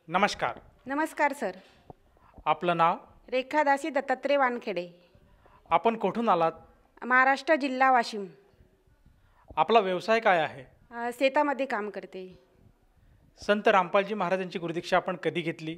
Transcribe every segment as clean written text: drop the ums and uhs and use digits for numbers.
नमस्कार. नमस्कार सर. आपलं नाव? रेखा दासी दत्तात्रय वानखेडे. आपण कुठून आलात? महाराष्ट्र जिल्हा वाशिम. आपला व्यवसाय काय आहे? शेतामध्ये काम करते. संत रामपालजी महाराजांची गुरुदीक्षा आपण कधी घेतली?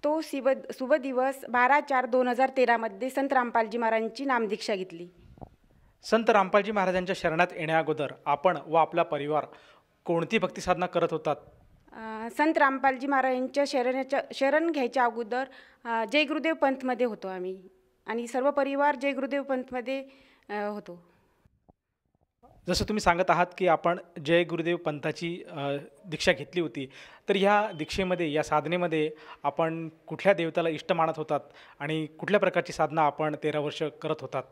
तो शुभ दिवस 12/4/2013 मध्ये संत रामपालजी महाराजांची नामदीक्षा घेतली. संत रामपालजी महाराजांच्या शरणात येण्याअगोदर आपण व आपला परिवार कोणती भक्ती साधना करत होतात? संत रामपालजी महाराजांच्या शरण घ्यायच्या अगोदर जय गुरुदेव पंथमध्ये होतो आम्ही आणि सर्व परिवार जय गुरुदेव पंथमध्ये होतो. जसं तुम्ही सांगत आहात की आपण जय गुरुदेव पंथाची दीक्षा घेतली होती, तर ह्या दीक्षेमध्ये या साधनेमध्ये आपण कुठल्या देवताला इष्ट मानत होतात आणि कुठल्या प्रकारची साधना आपण 13 वर्ष करत होतात?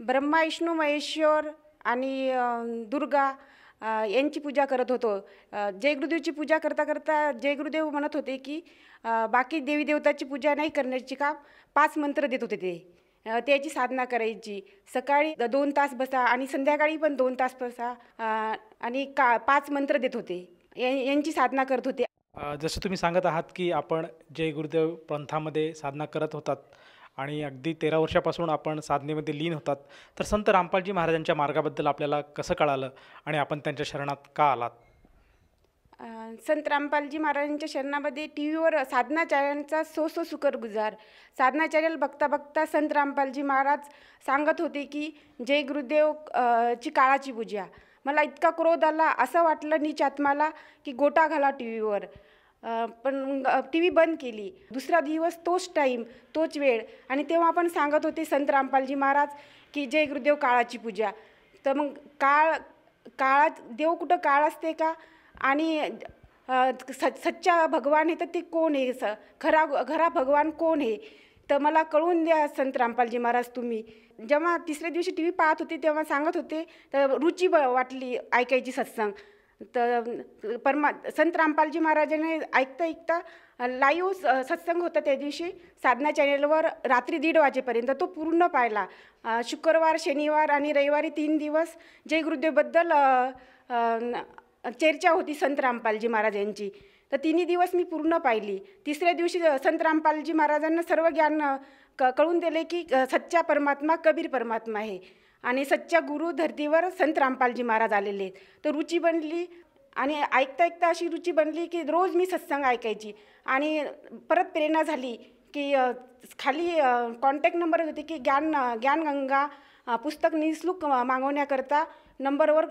ब्रह्मा विष्णू महेश्वर आणि दुर्गा यांची पूजा करत होतो. जय गुरुदेवची पूजा करता करता जय गुरुदेव म्हणत होते की बाकी देवी देवताची पूजा नाही करण्याची का 5 मंत्र देत होते ते. त्याची साधना करायची. सकाळी 2 तास बसा आणि संध्याकाळी पण 2 तास बसा आणि 5 मंत्र देत होते. यांची साधना करत होते. जसं तुम्ही सांगत आहात की आपण जय गुरुदेव पंथामध्ये साधना करत होतात आणि अगदी 13 वर्षापासून आपण साधनेमध्ये लीन होतात, तर संत रामपालजी महाराजांच्या मार्गाबद्दल आपल्याला कसं कळालं आणि आपण त्यांच्या शरणात का आलात? संत रामपालजी महाराजांच्या शरणामध्ये टी व्हीवर साधना चॅनलचा सो सुकर गुजार साधना चॅनल बघता बघता संत रामपालजी महाराज सांगत होते की जय गुरुदेव ची काळाची पूजा. मला इतका क्रोध आला, असं वाटलं नीच आत्माला की गोटा घाला टी व्हीवर. पण टी व्ही बंद केली. दुसरा दिवस तोच टाईम तोच वेळ आणि तेव्हा आपण सांगत होते संत रामपालजी महाराज की जय गुरुदेव काळाची पूजा. तर मग काळात देव कुठं काळ असते का? आणि सच्चा भगवान आहे तर ते कोण आहे? खरा भगवान कोण आहे? तर मला कळून द्या संत रामपालजी महाराज तुम्ही. जेव्हा तिसऱ्या दिवशी टी व्ही पाहत होते तेव्हा सांगत होते, तर रुची वाटली ऐकायची सत्संग. तर संत रामपालजी महाराजांनी ऐकता ऐकता लाईव्ह सत्संग होता त्या दिवशी साधना चॅनेलवर रात्री 1:30 वाजेपर्यंत. तो पूर्ण पाहिला. शुक्रवार, शनिवार आणि रविवारी 3 दिवस जय गुरुदेवबद्दल चर्चा होती संत रामपालजी महाराजांची. तर 3 दिवस मी पूर्ण पाहिली. तिसऱ्या दिवशी संत रामपालजी महाराजांना सर्व ज्ञान कळून दिले की सच्चा परमात्मा कबीर परमात्मा आहे आणि सच्चा गुरु धर्तीवर संत रामपालजी महाराज आलेले आहेत. तर रुची बनली आणि ऐकता ऐकता अशी रुची बनली की रोज मी सत्संग ऐकायची. आणि परत प्रेरणा झाली की खाली कॉन्टॅक्ट नंबर होते की ज्ञानगंगा पुस्तक निःशुल्क मागवण्याकरता नंबरवर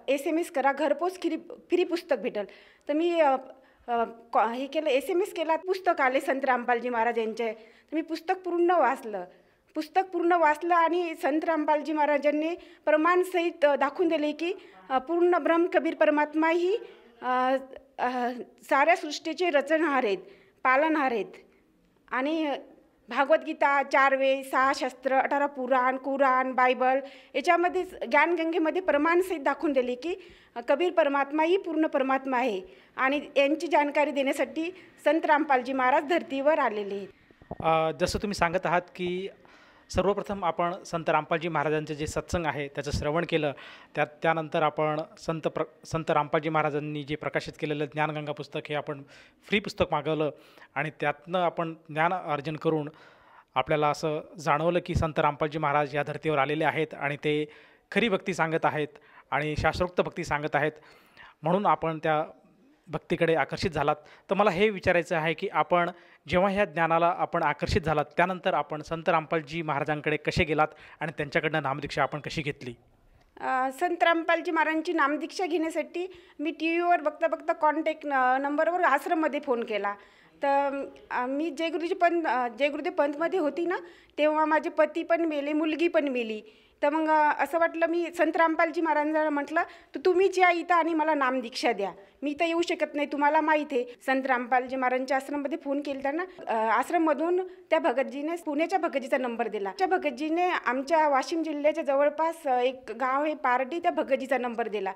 SMS करा, घरपोच फ्री पुस्तक भेटेल. तर मी हे केलं, SMS केला, पुस्तक आले संत रामपालजी महाराज यांचे. तर मी पुस्तक पूर्ण वाचलं आणि संत रामपालजी महाराजांनी प्रमाणसहित दाखवून दिले की पूर्ण ब्रह्म कबीर परमात्मा ही साऱ्या सृष्टीचे रचनहार आहेत, पालनहार आहेत. आणि भागवद्गीता, 4 वेद, 6 शास्त्र, 18 पुराण, कुराण, बायबल याच्यामध्ये ज्ञानगंगेमध्ये प्रमाणसहित दाखवून दिले की कबीर परमात्मा ही पूर्ण परमात्मा आहे आणि यांची जानकारी देण्यासाठी संत रामपालजी महाराज धर्तीवर आलेले आहेत. जसं तुम्ही सांगत आहात की सर्वप्रथम आपण संत रामपालजी महाराजांचे जे सत्संग आहे त्याचं श्रवण केलं. त्यानंतर आपण संत रामपालजी महाराजांनी जे प्रकाशित केलेलं ज्ञानगंगा पुस्तक हे आपण फ्री पुस्तक मागवलं आणि त्यातनं आपण ज्ञान अर्जन करून आपल्याला असं जाणवलं की संत रामपालजी महाराज या धर्तीवर आलेले आहेत आणि ते खरी भक्ती सांगत आहेत आणि शास्त्रोक्त भक्ती सांगत आहेत, म्हणून आपण त्या भक्तीकडे आकर्षित झालात. तर मला हे विचारायचं आहे की आपण जेव्हा ह्या ज्ञानाला आपण आकर्षित झालात त्यानंतर आपण संत रामपालजी महाराजांकडे कसे गेलात आणि त्यांच्याकडनं नामदीक्षा आपण कशी घेतली? संत रामपालजी महाराजांची नामदीक्षा घेण्यासाठी मी टी व्हीवर बघता बघता कॉन्टॅक्ट नंबरवर आश्रममध्ये फोन केला. तर मी जय गुरुदेव पंथमध्ये होती ना, तेव्हा माझे पती पण मेले, मुलगी पण मेली. तर मग असं वाटलं, मी संत रामपालजी महाराजांना म्हटलं तर तुम्हीच या इथं आणि मला नामदीक्षा द्या, मी इथं येऊ शकत नाही, तुम्हाला माहीत आहे. संत रामपालजी महाराजांच्या आश्रममध्ये फोन केला ना, आश्रममधून त्या भगतजीने पुण्याच्या भगतजीचा नंबर दिला. त्या भगतजीने आमच्या वाशिम जिल्ह्याच्या जवळपास एक गाव आहे पारडी, त्या भगतजीचा नंबर दिला.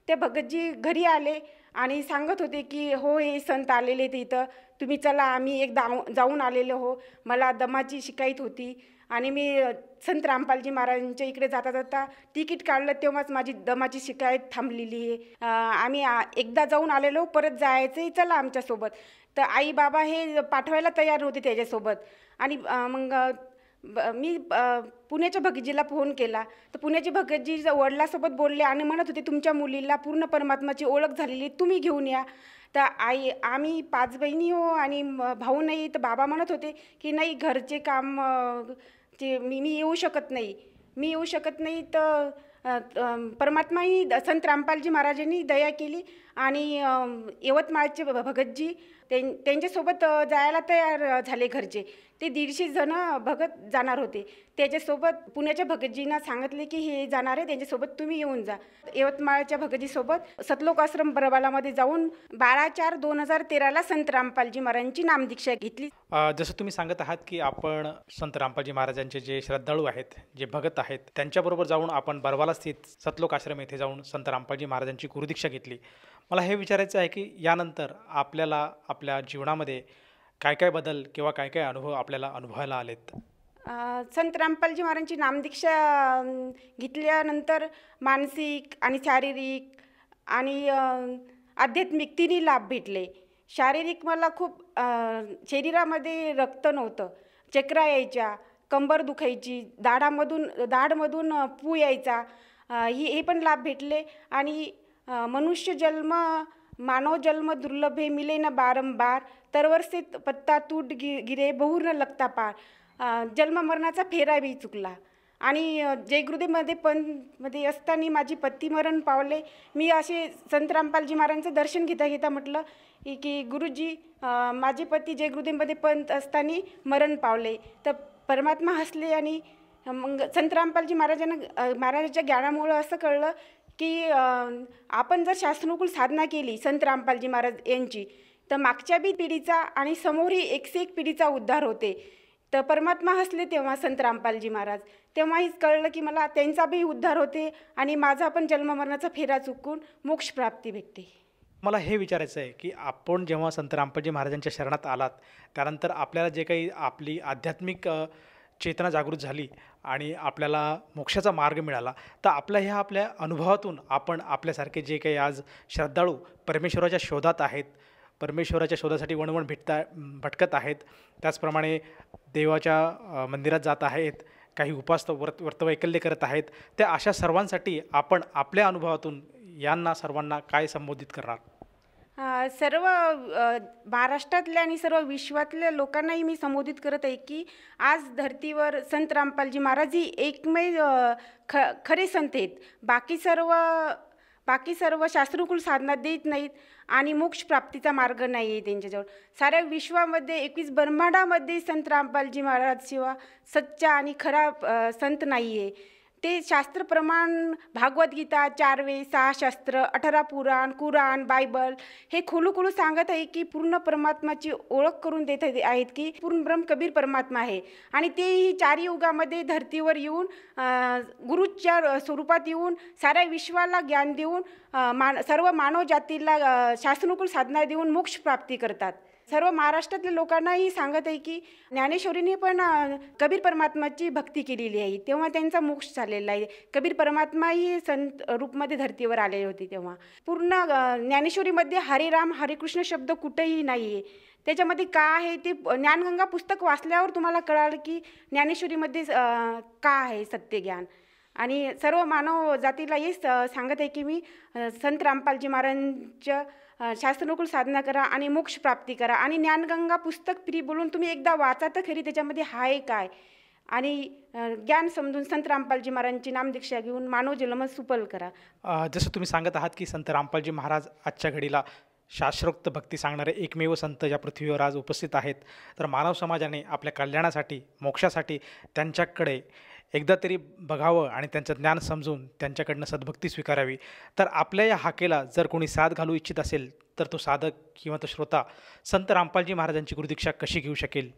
त्या भगतजी घरी आले आणि सांगत होते की हो हे संत आलेले ते इथं, तुम्ही चला, आम्ही एकदा जाऊन आलेलो हो, मला दमाची शिकायत होती आणि मी संत रामपालजी महाराजांच्या इकडे जाता जाता तिकीट काढलं तेव्हाच माझी दमाची शिकायत थांबलेली आहे. आम्ही एकदा जाऊन आलेलो, परत जायचं आहे, चला आमच्यासोबत. तर आई बाबा हे पाठवायला तयार नव्हते त्याच्यासोबत. आणि मग मी पुण्याच्या भगतजीला फोन केला, तर पुण्याचे भगतजी वडिलांसोबत बोलले आणि म्हणत होते तुमच्या मुलीला पूर्ण परमात्माची ओळख झालेली, तुम्ही घेऊन या. तर आम्ही 5 बहिणी हो आणि भाऊ नाही. तर बाबा म्हणत होते की नाही, घरचे काम ते मी येऊ शकत नाही. तर परमात्माही संत रामपालजी महाराजांनी दया केली आणि यवतमाळचे भगतजी त्यांच्यासोबत जायला तयार झाले घरचे. ते 150 जण भगत जाणार होते. त्याच्यासोबत पुण्याच्या भगतजींना सांगितले की हे जाणार आहे, त्यांच्यासोबत तुम्ही येऊन जा. यवतमाळच्या भगतजीसोबत सतलोक आश्रम बरबालामध्ये जाऊन 12/4/2013ला संत रामपालजी महाराजांची नामदीक्षा घेतली. जसं तुम्ही सांगत आहात की आपण संत रामपालजी महाराजांचे जे श्रद्धाळू आहेत, जे भगत आहेत, त्यांच्याबरोबर जाऊन आपण बरबाला स्थित सतलोक आश्रम येथे जाऊन संत रामपालजी महाराजांची गुरुदीक्षा घेतली. मला हे विचारायचं आहे की यानंतर आपल्याला आपल्या जीवनामध्ये काय काय बदल किंवा काय काय अनुभव आपल्याला अनुभवायला आलेत? संत रामपालजी महाराजांची नामदीक्षा घेतल्यानंतर मानसिक आणि शारीरिक आणि आध्यात्मिक तिन्ही लाभ भेटले. शारीरिक मला खूप शरीरामध्ये रक्त नव्हतं, चक्रा यायच्या, कंबर दुखायची, दाढमधून पू यायचा, हे पण लाभ भेटले. आणि मनुष्य जन्म मानव जन्म दुर्लभ है, मिले न बारंबार, तरवर से पत्ता टूट गिरे, बहुर न लगता पार. जन्म मरणाचा फेरा बी चुकला. आणि जय गुरुदेवमध्ये असताना माझी पती मरण पावले. मी असे संत रामपालजी महाराजांचं दर्शन घेता घेता म्हटलं की गुरुजी, माझे पती जय गुरुदेवमध्ये पंत असताना मरण पावले. तर परमात्मा हसले आणि मग संत रामपालजी महाराजांच्या ज्ञानामुळं असं कळलं की आपण जर शास्त्रोकुल साधना केली संत रामपालजी महाराज यांची, तर मागच्या बी पिढीचा आणि समोरही 101 पिढीचा उद्धार होते. तर परमात्मा हसले तेव्हा संत रामपालजी महाराज. तेव्हाहीच कळलं की मला त्यांचा बी उद्धार होते आणि माझा पण जन्ममरणाचा फेरा चुकून मोक्ष प्राप्ती भेटते. मला हे विचारायचं आहे की आपण जेव्हा संत रामपालजी महाराजांच्या शरणात आलात, त्यानंतर आपल्याला जे काही आपली आध्यात्मिक चेतना जागृत झाली आणि आपल्याला मोक्षाचा मार्ग मिळाला, तर आपल्या अनुभवातून आपण आपल्यासारखे जे काही आज श्रद्धाळू परमेश्वराच्या शोधात आहेत, परमेश्वराच्या शोधासाठी वणवण भटकत आहेत, त्याचप्रमाणे देवाच्या मंदिरात जात आहेत, काही उपास व्रतवैकल्य करत आहेत, त्या अशा सर्वांसाठी आपण आपल्या अनुभवातून यांना सर्वांना काय संबोधित करणार? सर्व महाराष्ट्रातल्या आणि सर्व विश्वातल्या लोकांनाही मी संबोधित करत आहे की आज धर्तीवर संत रामपालजी महाराज ही एकमेव खरे संत आहेत. बाकी सर्व शास्त्रोकुल साधना देत नाहीत आणि मोक्ष प्राप्तीचा मार्ग नाही आहे त्यांच्याजवळ. साऱ्या विश्वामध्ये 21 ब्रह्मांडामध्ये संत रामपालजी महाराज शिवाय सच्चा आणि खरा संत नाही आहे. ते शास्त्रप्रमाण भागवद्गीता, 4 वेद, 6 शास्त्र, 18 पुराण, कुराण, बायबल हे खोलू सांगत आहे की पूर्ण परमात्माची ओळख करून देत आहेत की पूर्ण ब्रह्म कबीर परमात्मा आहे. आणि तेही 4 युगामध्ये धर्तीवर येऊन गुरुच्या स्वरूपात येऊन साऱ्या विश्वाला ज्ञान देऊन सर्व मानव जातीला शास्त्रोकुल साधना देऊन मोक्ष प्राप्ती करतात. सर्व महाराष्ट्रातल्या लोकांनाही सांगत आहे की ज्ञानेश्वरीने पण कबीर परमात्माची भक्ती केलेली आहे, तेव्हा त्यांचा मोक्ष झालेला आहे. कबीर परमात्माही संत रूपमध्ये धर्तीवर आलेले होते. तेव्हा पूर्ण ज्ञानेश्वरीमध्ये हरे राम हरे कृष्ण शब्द कुठेही नाही आहे. त्याच्यामध्ये का आहे ते ज्ञानगंगा पुस्तक वाचल्यावर तुम्हाला कळालं की ज्ञानेश्वरीमध्ये का आहे सत्यज्ञान. आणि सर्व मानव जातीला हेच सांगत आहे की मी संत रामपालजी महाराजांच्या शास्त्रोकुल साधना करा आणि मोक्ष प्राप्ती करा. आणि ज्ञानगंगा पुस्तक फ्री बोलून तुम्ही एकदा वाचा तर खरी त्याच्यामध्ये आहे काय, आणि ज्ञान समजून संत रामपालजी महाराजांची नामदीक्षा घेऊन मानव जन्म सुफल करा. जसं तुम्ही सांगत आहात की संत रामपालजी महाराज आजच्या घडीला शास्त्रोक्त भक्ती सांगणारे एकमेव संत या पृथ्वीवर आज उपस्थित आहेत. तर मानव समाजाने आपल्या कल्याणासाठी, मोक्षासाठी त्यांच्याकडे एकदा तरी बघावं आणि त्यांचं ज्ञान समजून त्यांच्याकडनं सद्भक्ती स्वीकारावी. तर आपल्या या हाकेला जर कोणी साथ घालू इच्छित असेल तर तो साधक किंवा तो श्रोता संत रामपालजी महाराजांची गुरुदीक्षा कशी घेऊ शकेल?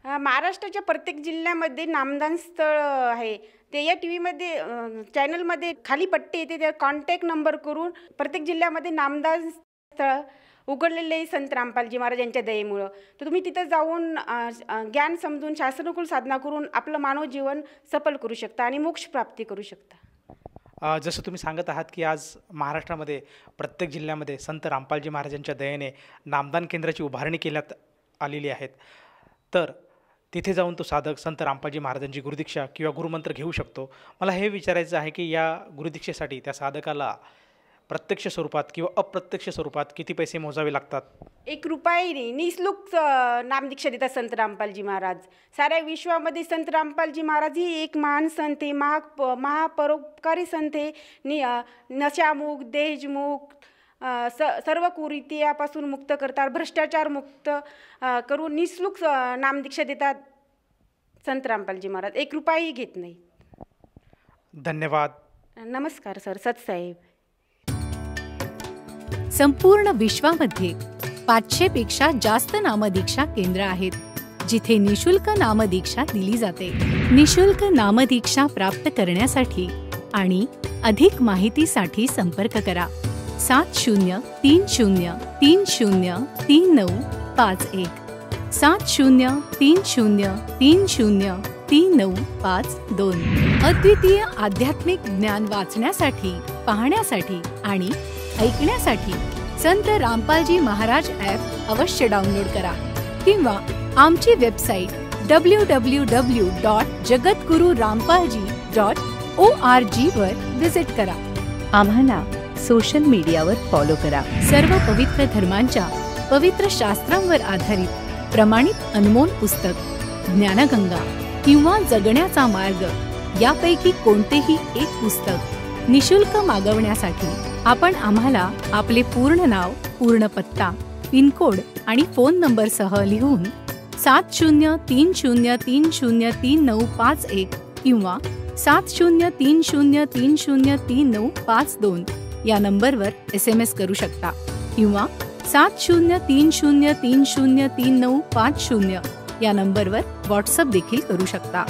महाराष्ट्राच्या प्रत्येक जिल्ह्यामध्ये नामदान स्थळ आहे. ते या TV चॅनलमध्ये खाली पट्टी येते, त्या कॉन्टॅक्ट नंबर करून प्रत्येक जिल्ह्यामध्ये नामदान स्थळ उघडलेले आहे संत रामपालजी महाराज यांच्या दयेमुळं. तर तुम्ही तिथं जाऊन ज्ञान समजून शास्त्रकुल साधना करून आपलं मानव जीवन सफल करू शकता आणि मोक्ष प्राप्ती करू शकता. जसं तुम्ही सांगत आहात की आज महाराष्ट्रामध्ये प्रत्येक जिल्ह्यामध्ये संत रामपालजी महाराजांच्या दयेने नामदान केंद्राची उभारणी केल्यात आलेली आहेत. तर तिथे जाऊन तो साधक संत रामपालजी महाराजांची गुरुदीक्षा किंवा गुरुमंत्र घेऊ शकतो. मला हे विचारायचं आहे की या गुरुदीक्षेसाठी त्या साधकाला प्रत्यक्ष स्वरूपात किंवा अप्रत्यक्ष स्वरूपात किती पैसे मोजावे लागतात? 1 रुपयाने निःशुल्क नामदीक्षा देतात संत रामपालजी महाराज. साऱ्या विश्वामध्ये संत रामपालजी महाराज ही एक महान संत आहे, महापरोपकारी संत आहे. नशामुक्त, देशमुक्त, सर्व कुरीतीयापासून मुक्त करतात, भ्रष्टाचार मुक्त करून निःशुल्क नामदीक्षा देतात संत रामपालजी महाराज. 1 रुपयाही घेत नाही. धन्यवाद. नमस्कार सर. सतसाहेब. संपूर्ण विश्वामध्ये 500 पेक्षा जास्त नामदीक्षा केंद्र आहेत जिथे निशुल्क नामदीक्षा दिली जाते. निशुल्क नामदीक्षा प्राप्त करण्यासाठी आणि अधिक माहितीसाठी संपर्क करा 7030303951 7030303952. अद्वितीय आध्यात्मिक ज्ञान वाचण्यासाठी, पाहण्यासाठी आणि ऐकण्यासाठी संत रामपालजी महाराज ॲप अवश्य डाउनलोड करा किंवा आमची वेबसाईट www.jagatgururampalji.org वर विजिट करा. आम्हाला सोशल मीडियावर फॉलो करा. सर्व पवित्र धर्मांच्या पवित्र शास्त्रांवर आधारित प्रमाणित अनमोल पुस्तक ज्ञानगंगा किंवा जगण्याचा मार्ग यापैकी कोणतेही एक पुस्तक निशुल्क मागवण्यासाठी आपण आम्हाला आपले पूर्ण नाव, पूर्ण पत्ता, पिनकोड आणि फोन नंबरसह लिहून 7030303951 किंवा 7030303952 या नंबरवर SMS करू शकता किंवा 7030303950 या नंबरवर व्हॉट्सअप देखील करू शकता.